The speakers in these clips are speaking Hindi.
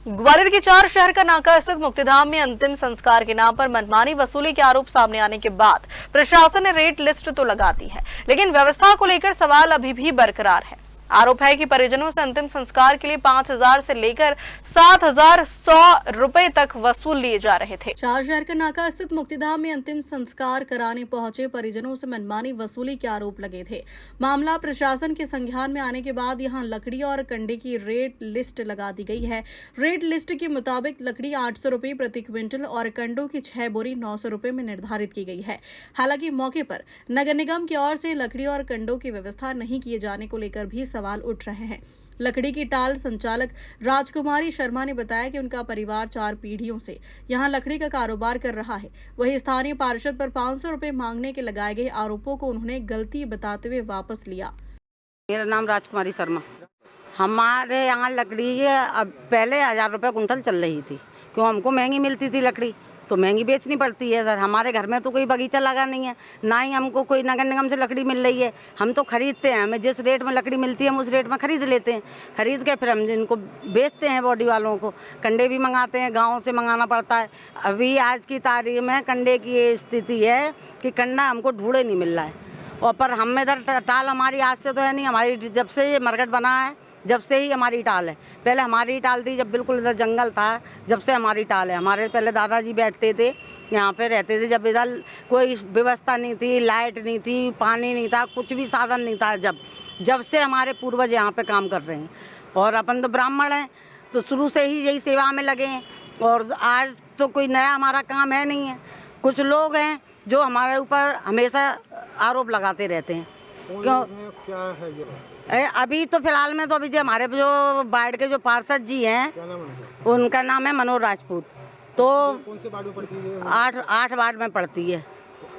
ग्वालियर के 4 शहर का नाका स्थित मुक्तिधाम में अंतिम संस्कार के नाम पर मनमानी वसूली के आरोप सामने आने के बाद प्रशासन ने रेट लिस्ट तो लगा दी है, लेकिन व्यवस्था को लेकर सवाल अभी भी बरकरार है। आरोप है कि परिजनों से अंतिम संस्कार के लिए 5,000 से लेकर 7,100 रुपए तक वसूल लिए जा रहे थे। 4 शहर का नाका स्थित मुक्तिधाम में अंतिम संस्कार कराने पहुंचे परिजनों से मनमानी वसूली के आरोप लगे थे। मामला प्रशासन के संज्ञान में आने के बाद यहां लकड़ी और कंडे की रेट लिस्ट लगा दी गई है। रेट लिस्ट के मुताबिक लकड़ी 800 रुपए प्रति क्विंटल और कंडों की 6 बोरी 900 रुपए में निर्धारित की गई है। हालांकि मौके पर नगर निगम की ओर से लकड़ी और कंडों की व्यवस्था नहीं किए जाने को लेकर भी सवाल उठ रहे हैं। लकड़ी की टाल संचालक राजकुमारी शर्मा ने बताया कि उनका परिवार 4 पीढ़ियों से यहां लकड़ी का कारोबार कर रहा है। वहीं स्थानीय पार्षद पर 500 रुपए मांगने के लगाए गए आरोपों को उन्होंने गलती बताते हुए वापस लिया। मेरा नाम राजकुमारी शर्मा। हमारे यहाँ लकड़ी अब पहले 1,000 रुपये कुंटल चल रही थी, क्यों हमको महंगी मिलती थी लकड़ी, तो महंगी बेचनी पड़ती है सर। हमारे घर में तो कोई बगीचा लगा नहीं है, ना ही हमको कोई नगर निगम से लकड़ी मिल रही है। हम तो खरीदते हैं, हमें जिस रेट में लकड़ी मिलती है हम उस रेट में खरीद लेते हैं। खरीद के फिर हम इनको बेचते हैं बॉडी वालों को। कंडे भी मंगाते हैं, गाँव से मंगाना पड़ता है। अभी आज की तारीख में कंडे की ये स्थिति है कि कंडा हमको ढूंढे नहीं मिल रहा है। और पर हम इधर टाल हमारी आज से तो है नहीं, हमारी जब से ये मरकट बना है जब से ही हमारी टाल है। पहले हमारी टाल थी जब बिल्कुल इधर जंगल था, जब से हमारी टाल है। हमारे पहले दादाजी बैठते थे यहाँ पे रहते थे, जब इधर कोई व्यवस्था नहीं थी, लाइट नहीं थी, पानी नहीं था, कुछ भी साधन नहीं था। जब से हमारे पूर्वज यहाँ पे काम कर रहे हैं। और अपन तो ब्राह्मण हैं, तो शुरू से ही यही सेवा में लगे हैं। और आज तो कोई नया हमारा काम है नहीं है। कुछ लोग हैं जो हमारे ऊपर हमेशा आरोप लगाते रहते हैं। क्यों क्या है ये? अभी तो फिलहाल में तो अभी जो हमारे जो वार्ड के जो पार्षद जी हैं, उनका नाम है मनोहर राजपूत। तो कौन से वार्ड में पड़ती है? 8 वार्ड में पड़ती है।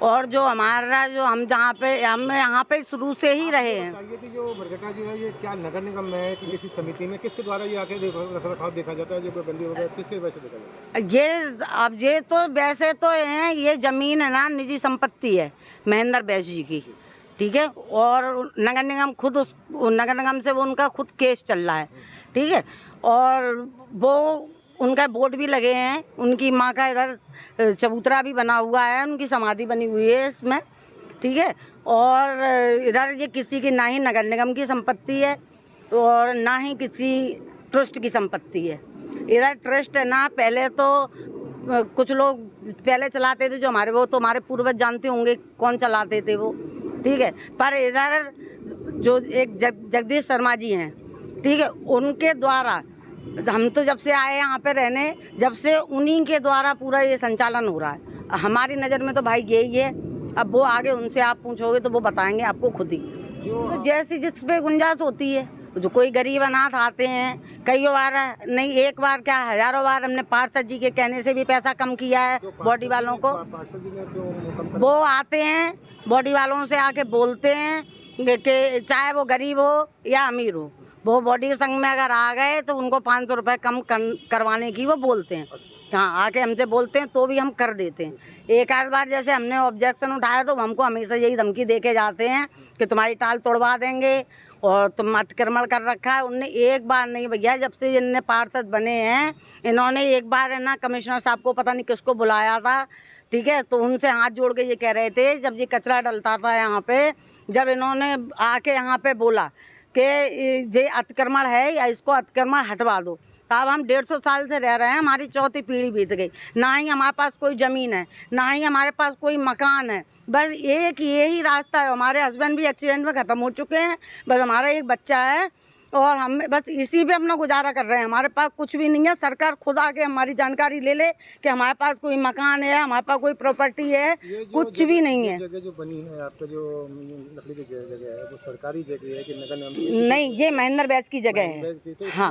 और जो हमारा जो हम जहाँ पे हम यहाँ पे शुरू से ही रहे हैं। बताइए कि जो मरकटा जो है ये क्या नगर निगम में है कि किसी समिति में, किसके द्वारा ये आके रखरखाव देखा जाता है, जो गंदी वगैरह किसके वजह से देखा जाता है? ये तो वैसे तो है, ये जमीन है ना, निजी संपत्ति है महेंद्र बैस जी की, ठीक है। और नगर निगम खुद नगर निगम से वो उनका खुद केस चल रहा है, ठीक है। और वो उनका बोर्ड भी लगे हैं, उनकी माँ का इधर चबूतरा भी बना हुआ है, उनकी समाधि बनी हुई है इसमें, ठीक है। और इधर ये किसी की ना ही नगर निगम की संपत्ति है और ना ही किसी ट्रस्ट की संपत्ति है। इधर ट्रस्ट है ना, पहले तो कुछ लोग पहले चलाते थे, जो हमारे वो तो हमारे पूर्वज जानते होंगे कौन चलाते थे वो, ठीक है। पर इधर जो एक जगदीश शर्मा जी हैं, ठीक है, उनके द्वारा हम तो जब से आए यहाँ पे रहने, जब से उन्हीं के द्वारा पूरा ये संचालन हो रहा है। हमारी नज़र में तो भाई यही है। अब वो आगे उनसे आप पूछोगे तो वो बताएंगे आपको खुद ही। तो जैसी जिस पे गुंजाइश होती है, जो कोई गरीब अनाथ आते हैं, कई बार नहीं, एक बार क्या हजारों बार हमने पार्षद जी के कहने से भी पैसा कम किया है बॉडी वालों को। वो आते हैं बॉडी वालों से आके बोलते हैं कि चाहे वो गरीब हो या अमीर हो, वो बॉडी संघ में अगर आ गए तो उनको 500 रुपये कम करवाने की वो बोलते हैं। हाँ, आके हमसे बोलते हैं तो भी हम कर देते हैं। एक आध बार जैसे हमने ऑब्जेक्शन उठाया तो हमको हमेशा यही धमकी दे के जाते हैं कि तुम्हारी टाल तोड़वा देंगे और तुम अतिक्रमण कर रखा है। उनने एक बार नहीं भैया, जब से इनने पार्षद बने हैं, इन्होंने एक बार है ना कमिश्नर साहब को पता नहीं किसको बुलाया था, ठीक है। तो उनसे हाथ जोड़ के ये कह रहे थे, जब ये कचरा डलता था यहाँ पे, जब इन्होंने आके यहाँ पे बोला कि ये अतिक्रमण है या इसको अतिक्रमण हटवा दो, अब हम 150 साल से रह रहे हैं, हमारी 4थी पीढ़ी बीत गई, ना ही हमारे पास कोई ज़मीन है, ना ही हमारे पास कोई मकान है। बस एक यही रास्ता है। हमारे हस्बैंड भी एक्सीडेंट में ख़त्म हो चुके हैं, बस हमारा एक बच्चा है और हम बस इसी पे अपना गुजारा कर रहे हैं। हमारे पास कुछ भी नहीं है। सरकार खुद आके हमारी जानकारी ले ले कि हमारे पास कोई मकान है, हमारे पास कोई प्रॉपर्टी है, कुछ भी नहीं है। जगह जो बनी है आपका, जो लकड़ी की जगह है, वो सरकारी जगह है कि नगर निगम? नहीं, ये महेंद्र बैस की जगह है। तो हाँ,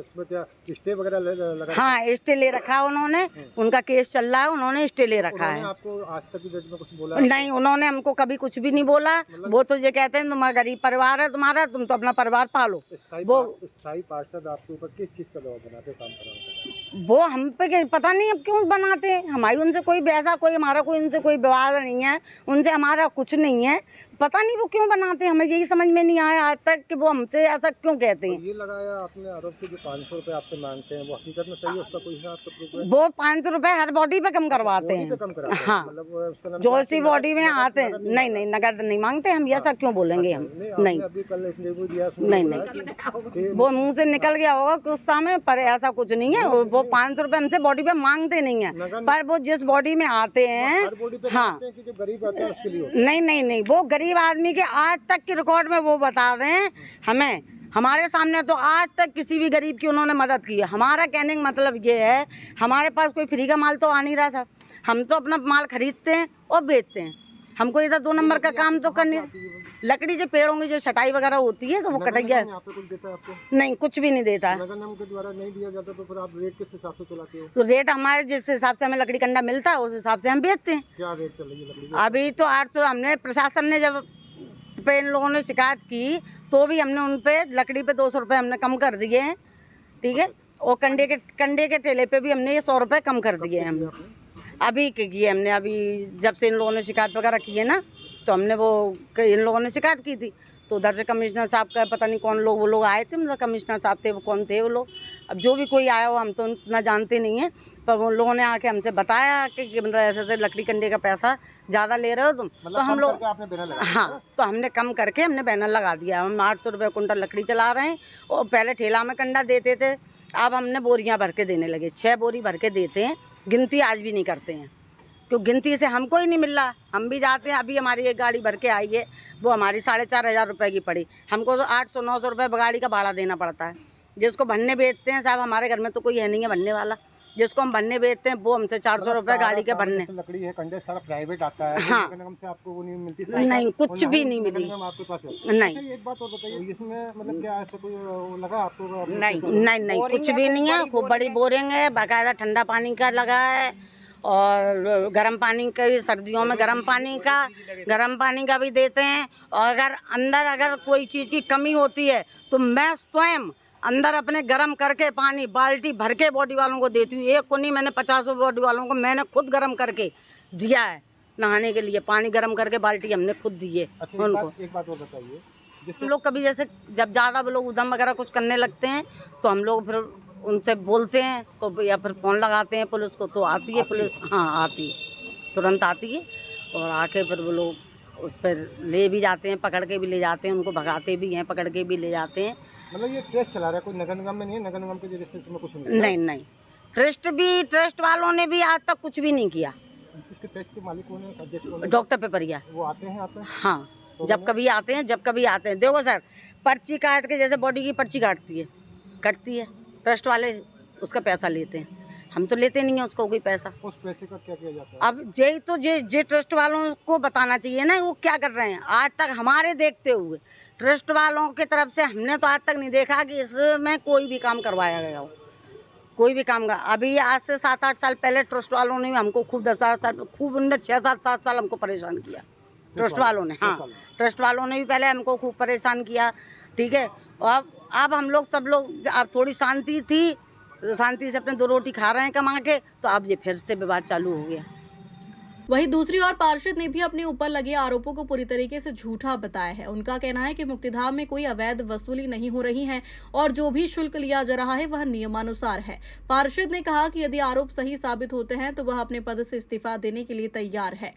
इसमें क्या स्टे वगैरह लगा? हाँ, स्टे ले रखा है उन्होंने, उनका केस चल रहा है, उन्होंने स्टे ले रखा है। आपको आज तक की डेट में कुछ बोला? नहीं, उन्होंने हमको कभी कुछ भी नहीं बोला। वो तो ये कहते हैं तुम्हारा गरीब परिवार है तुम्हारा, तुम तो अपना परिवार पालो। वो स्थायी पार्षद आपके ऊपर किस चीज़ का दबाव बनाते काम कराने? वो हम पे पता नहीं अब क्यों बनाते हैं। हमारी उनसे कोई वैसा कोई हमारा कोई उनसे कोई विवाद नहीं है, उनसे हमारा कुछ नहीं है। पता नहीं वो क्यों बनाते हैं, हमें यही समझ में नहीं आया आज तक कि वो हमसे ऐसा क्यों कहते हैं। ये लगाया आपने आरोप कि जो 500 रुपए आपसे मांगते हैं वो हकीकत में सही है, उसका कोई है आपको प्रूफ है? वो 500 रुपए हर बॉडी पे कम करवाते बॉडी पे हैं। कम कराते हैं? हाँ, मतलब उसका नाम जो क्या? इसी बॉडी में आते हैं। नहीं नहीं, नगद नहीं मांगते हम, ऐसा क्यों बोलेंगे हम। नहीं, नहीं आपने अभी कल इंटरव्यू दिया, उसमें नहीं बोला कि वो मुंह से निकल गया होगा कुछ समय, पर ऐसा कुछ नहीं है। वो 500 रुपए हमसे बॉडी पे मांगते नहीं है, पर वो जिस बॉडी में आते हैं। हर बॉडी पे हाँ, मांगते हैं कि जो गरीब आते हैं उसके लिए होता है। नहीं नहीं नहीं, वो गरीब आदमी के आज तक की रिकॉर्ड में वो बता दें हमें, हमारे सामने तो आज तक किसी भी गरीब की उन्होंने मदद की है। हमारा कहने का मतलब ये है, हमारे पास कोई फ्री का माल तो आ नहीं रहा साहब, हम तो अपना माल खरीदते हैं और बेचते हैं। हमको इधर 2 नंबर का काम तो करने, लकड़ी जो पेड़ों की जो छटाई वगैरह होती है तो वो कटैया। यहाँ पे कुछ देता है आपको? नहीं, कुछ भी नहीं देता है। नगर निगम के द्वारा नहीं दिया जाता तो फिर आप रेट किस हिसाब से चलाते हो? तो रेट हमारे जिस हिसाब से हमें लकड़ी कंडा मिलता है उस हिसाब से हम बेचते हैं। क्या रेट चल रही है लकड़ी की? अभी तो 800 हमने, प्रशासन ने जब पे इन लोगों ने शिकायत की तो भी हमने उन पे लकड़ी पे 200 रुपये हमने कम कर दिए हैं, ठीक है। और कंडे के ठेले पे भी हमने ये 100 रुपये कम कर दिए हैं हमने। अभी के किए हमने, अभी जब से इन लोगों ने शिकायत वगैरह की है ना, तो हमने वो इन लोगों ने शिकायत की थी तो उधर से कमिश्नर साहब का पता नहीं कौन लोग, वो लोग आए थे, मतलब कमिश्नर साहब थे, वो कौन थे वो लोग, अब जो भी कोई आया हो हम तो उतना जानते नहीं हैं, पर उन लोगों ने आके हमसे बताया कि मतलब ऐसे ऐसे लकड़ी कंडे का पैसा ज़्यादा ले रहे हो तुम। तो हम लोग, आपने बैनर लगाया? हाँ, तो हमने कम करके हमने बैनर लगा दिया। हम 800 रुपये कुंटल लकड़ी चला रहे हैं, और पहले ठेला में कंडा देते थे, अब हमने बोरियां भर के देने लगे। 6 बोरी भर के देते हैं, गिनती आज भी नहीं करते हैं, क्योंकि गिनती से हमको ही नहीं मिल रहा। हम भी जाते हैं, अभी हमारी एक गाड़ी भर के आई है, वो हमारी 4,500 रुपये की पड़ी, हमको तो 800-900 रुपये गाड़ी का भाड़ा देना पड़ता है। जिसको भन्ने बेचते हैं साहब, हमारे घर में तो कोई है नहीं है भन्ने वाला, जिसको हम भन्ने बेचते हैं वो हमसे 400 रुपये गाड़ी के भन्ने। लकड़ी है, कंडे सारा प्राइवेट आता है। हाँ, नगर निगम से आपको वो नहीं मिलती? नहीं, कुछ भी नहीं मिली। आपके पास है? नहीं। अच्छा, एक बात और बताइए, इसमें मतलब क्या ऐसा कोई लगा आपको? नहीं नहीं, कुछ भी नहीं है। खूब बड़ी बोरिंग है, बाकायदा ठंडा पानी का लगा है, और गर्म पानी का भी, सर्दियों में गर्म पानी का भी देते हैं। और अगर कोई चीज़ की कमी होती है तो मैं स्वयं अंदर अपने गर्म करके पानी बाल्टी भर के बॉडी वालों को देती हूँ। एक को नहीं, मैंने 50 बॉडी वालों को मैंने खुद गर्म करके दिया है नहाने के लिए। पानी गर्म करके बाल्टी हमने खुद दी है। अच्छा, उनको एक बात और बताइए, हम लोग कभी जैसे जब ज़्यादा वो लोग उधम वगैरह कुछ करने लगते हैं तो हम लोग फिर उनसे बोलते हैं, तो या फिर फ़ोन लगाते हैं पुलिस को, तो आती है पुलिस। हाँ, आती है, तुरंत आती है, और आके फिर वो लोग उस पर ले भी जाते हैं, पकड़ के भी ले जाते हैं, उनको भगाते भी हैं, पकड़ के भी ले जाते हैं। मतलब ये ट्रस्ट चला रहा है, कोई नगर निगम में नहीं है? नगर निगम के रजिस्ट्रेशन में कुछ नहीं? नहीं, ट्रस्ट वालों ने भी आज तक कुछ भी नहीं किया। इसके ट्रस्ट के मालिक कौन है, अध्यक्ष कौन है? डॉक्टर पेपरिया। वो आते हैं? हाँ, जब कभी आते हैं देखो सर, पर्ची काट के, जैसे बॉडी की पर्ची कटती है, ट्रस्ट वाले उसका पैसा लेते हैं, हम तो लेते नहीं है उसको कोई पैसा। उस पैसे का क्या किया जाता है? अब यही तो जे ट्रस्ट वालों को बताना चाहिए ना, वो क्या कर रहे हैं। आज तक हमारे देखते हुए ट्रस्ट वालों की तरफ से हमने तो आज तक नहीं देखा कि इसमें कोई भी काम करवाया गया हो, कोई भी काम का। अभी आज से 7-8 साल पहले ट्रस्ट वालों ने हमको खूब 10-12 साल खूब, उनने 6-7 साल हमको परेशान किया, ट्रस्ट वालों ने। हाँ, ट्रस्ट वालों ने भी पहले हमको खूब परेशान किया, ठीक है। और अब हम लोग सब लोग, अब थोड़ी शांति थी, शांति से अपने 2 रोटी खा रहे हैं कमा के, तो अब ये फिर से विवाद चालू हो गया। वहीं दूसरी ओर पार्षद ने भी अपने ऊपर लगे आरोपों को पूरी तरीके से झूठा बताया है। उनका कहना है कि मुक्तिधाम में कोई अवैध वसूली नहीं हो रही है और जो भी शुल्क लिया जा रहा है वह नियमानुसार है। पार्षद ने कहा कि यदि आरोप सही साबित होते हैं तो वह अपने पद से इस्तीफा देने के लिए तैयार है।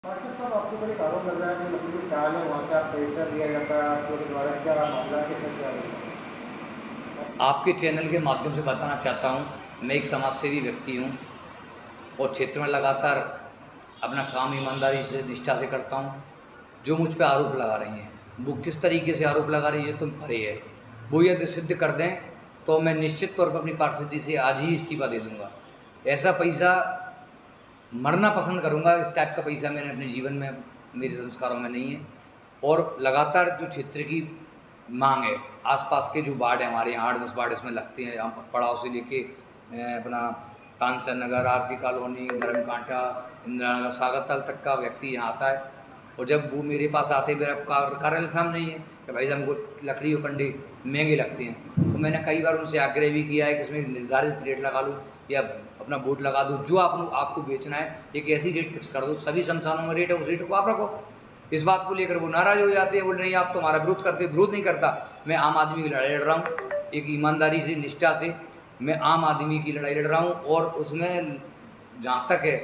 पार्षद साहब, आपके ऊपर एक आरोप लग रहा है कि लकड़ी की चाल है, वहाँ से आप पैसा लिया जाता है आपके द्वारा, क्या मामला है, किस तरह से? आपके चैनल के माध्यम से बताना चाहता हूँ, मैं एक समाजसेवी व्यक्ति हूँ और क्षेत्र में लगातार अपना काम ईमानदारी से, निष्ठा से करता हूँ। जो मुझ पे आरोप लगा रही हैं, वो किस तरीके से आरोप लगा रही है तुम भरे है, वो यदि सिद्ध कर दें तो मैं निश्चित तौर पर अपनी पार्षदी से आज ही इस्तीफा दे दूँगा। ऐसा पैसा मरना पसंद करूँगा, इस टाइप का पैसा मैंने अपने जीवन में, मेरे संस्कारों में नहीं है। और लगातार जो क्षेत्र की मांग है, आसपास के जो वार्ड है हमारे यहाँ 8-10 वार्ड इसमें लगते हैं, हम पड़ाव से लेके अपना तानसेन नगर, आरती कॉलोनी, धर्मकांटा, इंदिरा नगर, सागरताल तक का व्यक्ति यहाँ आता है। और जब वो मेरे पास आते, मेरा कार्यालय सामने ही है, कि भाई हमको लकड़ी और कंडे महंगे लगते हैं, तो मैंने कई बार उनसे आग्रह भी किया है कि इसमें निर्धारित रेट लगा लूँ या अपना बोर्ड लगा दूँ, जो आपको बेचना है एक ऐसी रेट फिक्स कर दो, सभी शमशानों में रेट है उस रेट को आप रखो, इस बात को लेकर वो नाराज हो जाते हैं, बोल नहीं आप तो हमारा विरोध करते, विरोध नहीं करता। मैं आम आदमी की लड़ाई लड़ रहा हूँ, एक ईमानदारी से, निष्ठा से मैं आम आदमी की लड़ाई लड़ रहा हूँ। और उसमें जहाँ तक है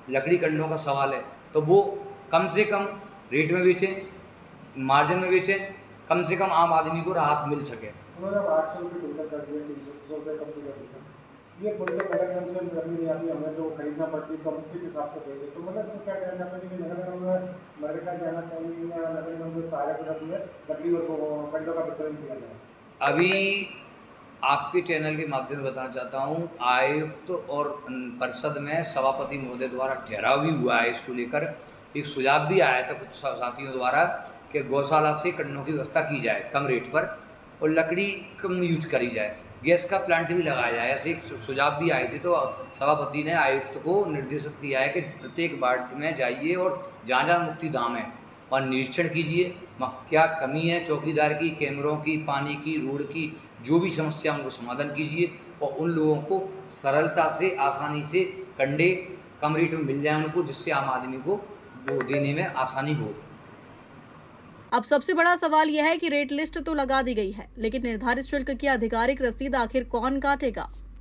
लकड़ी कंडों का सवाल है तो वो कम से कम रेट में बेचें, मार्जिन में बेचें, कम से कम आम आदमी को राहत मिल सके। उन्होंने 800 रुपये कुंटल कर दिया, 300 रुपये कम कर दिया। ये बोलते नगर निगम से गर्मी नहीं आती, हमें जो खरीदना पड़ती है तो हम किस हिसाब से पैसे, तो मतलब इसको क्या कहना चाहते हैं कि नगर निगम में मरका जाना चाहिए या नगर निगम को सहायक रखी है लकड़ी और कंडों का वितरण किया जाए? अभी आपके चैनल के माध्यम से बताना चाहता हूँ, आयुक्त और परिषद में सभापति महोदय द्वारा ठहराव भी हुआ है। इसको लेकर एक सुझाव भी आया था कुछ साथियों द्वारा कि गौशाला से कंडों की व्यवस्था की जाए कम रेट पर और लकड़ी कम यूज करी जाए, गैस का प्लांट भी लगाया जाए। ऐसे एक सुझाव भी आए थे। तो सभापति ने आयुक्त को निर्देशित किया है कि प्रत्येक वार्ड में जाइए और जहाँ जहाँ मुक्ति धाम है और निरीक्षण कीजिए, क्या कमी है चौकीदार की, कैमरों की, पानी की, रोड की, जो भी समस्या उनको समाधान कीजिए और उन लोगों को सरलता से, आसानी से कंडे कम रेट में मिल जाए उनको, जिससे आम आदमी को वो देने में आसानी हो। अब सबसे बड़ा सवाल यह है कि रेट लिस्ट तो लगा दी गई है, लेकिन निर्धारित शुल्क की आधिकारिक रसीद आखिर कौन काटेगा?